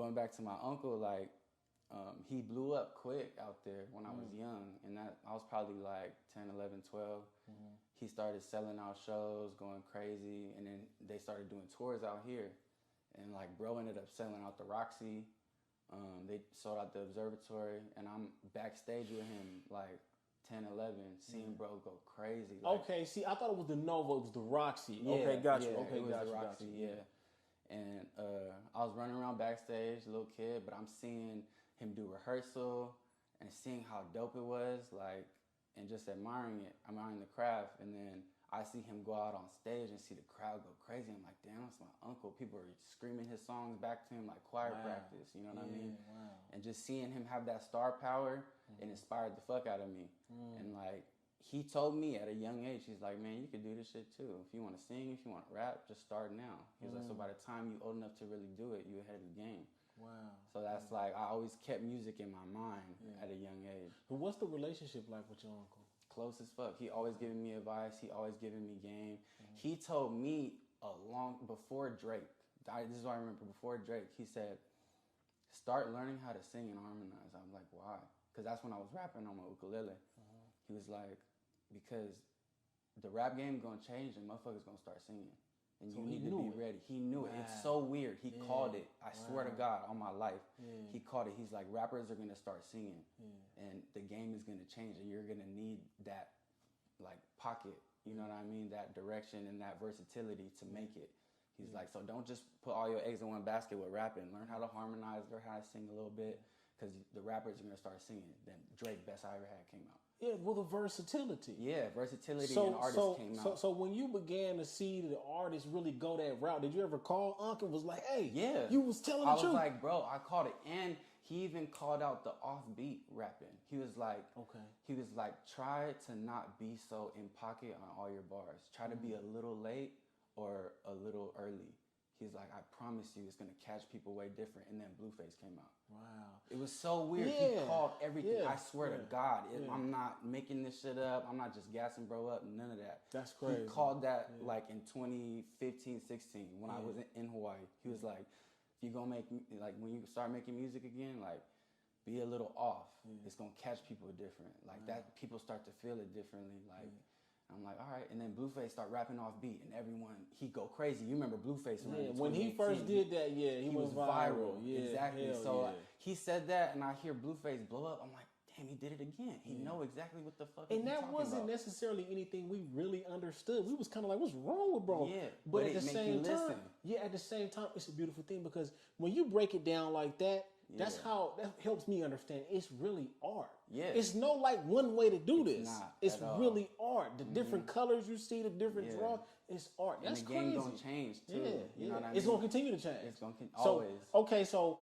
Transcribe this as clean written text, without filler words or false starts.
going back to my uncle, like, he blew up quick out there when I was young. And I was probably like 10, 11, 12. He started selling out shows, going crazy. And then they started doing tours out here. And like bro ended up selling out the Roxy. They sold out the Observatory. And I'm backstage with him like 10, 11, seeing bro go crazy. Like, okay, see, I thought it was the Nova, it was the Roxy. yeah, okay, got you. Yeah, Okay, it was got the you. Roxy, yeah. And I was running around backstage, little kid, but I'm seeing him do rehearsal and seeing how dope it was, like, and just admiring it, admiring the craft. And then I see him go out on stage and see the crowd go crazy. I'm like, damn, that's my uncle. People are screaming his songs back to him like choir practice, you know what I mean? Wow. And just seeing him have that star power, it inspired the fuck out of me. And like, he told me at a young age, he's like, man, you could do this shit too. If you want to sing, if you want to rap, just start now. He's like, so by the time you're old enough to really do it, you're ahead of the game. Wow. So that's like, I always kept music in my mind at a young age. But what's the relationship like with your uncle? Close as fuck. He always giving me advice. He always giving me game. He told me before Drake, this is what I remember, before Drake, he said, start learning how to sing and harmonize. I'm like, why? Because that's when I was rapping on my ukulele. He was like, because the rap game gonna change and motherfuckers gonna start singing. And so you need to be ready. He knew it. It's so weird. He called it. I swear to God, on my life, he called it. He's like, rappers are gonna start singing, and the game is gonna change, and you're gonna need that, like, pocket. You know what I mean? That direction and that versatility to make it. He's like, so don't just put all your eggs in one basket with rapping. Learn how to harmonize. Learn how to sing a little bit, because the rappers are gonna start singing. Then Drake, Best I Ever Had, came out. Yeah, well, the versatility. Yeah, versatility and artists came out. So when you began to see the artists really go that route, did you ever call Unc and was like, hey, you was telling the truth? I was like, bro, I called it. And he even called out the offbeat rapping. He was like, try to not be so in pocket on all your bars. Try to be a little late or a little early. He's like, I promise you it's going to catch people way different. And then Blueface came out. Wow. It was so weird. He called everything. I swear to God, I'm not making this shit up. I'm not just gassing bro up. None of that. That's crazy. He called that like in 2015, 16 when I was in Hawaii. He was like, if you going to make, like when you start making music again, like be a little off. It's going to catch people different. Like that, people start to feel it differently. Like, I'm like, all right. And then Blueface start rapping off beat, and everyone, he go crazy. You remember Blueface? When he first did that, he was viral. Yeah, exactly. So he said that, and I hear Blueface blow up. I'm like, damn, he did it again. He know exactly what the fuck he's talking about. And that wasn't necessarily anything we really understood. We was kind of like, what's wrong with bro? Yeah, but at the same time, at the same time, it's a beautiful thing, because when you break it down like that, that's how, that helps me understand it's really art. Yeah. It's no like one way to do this. It's really art. The different colors you see, the different draws, it's art. That's crazy. And the game gonna change too. You know what I mean? It's gonna continue to change. It's gonna always. Okay, so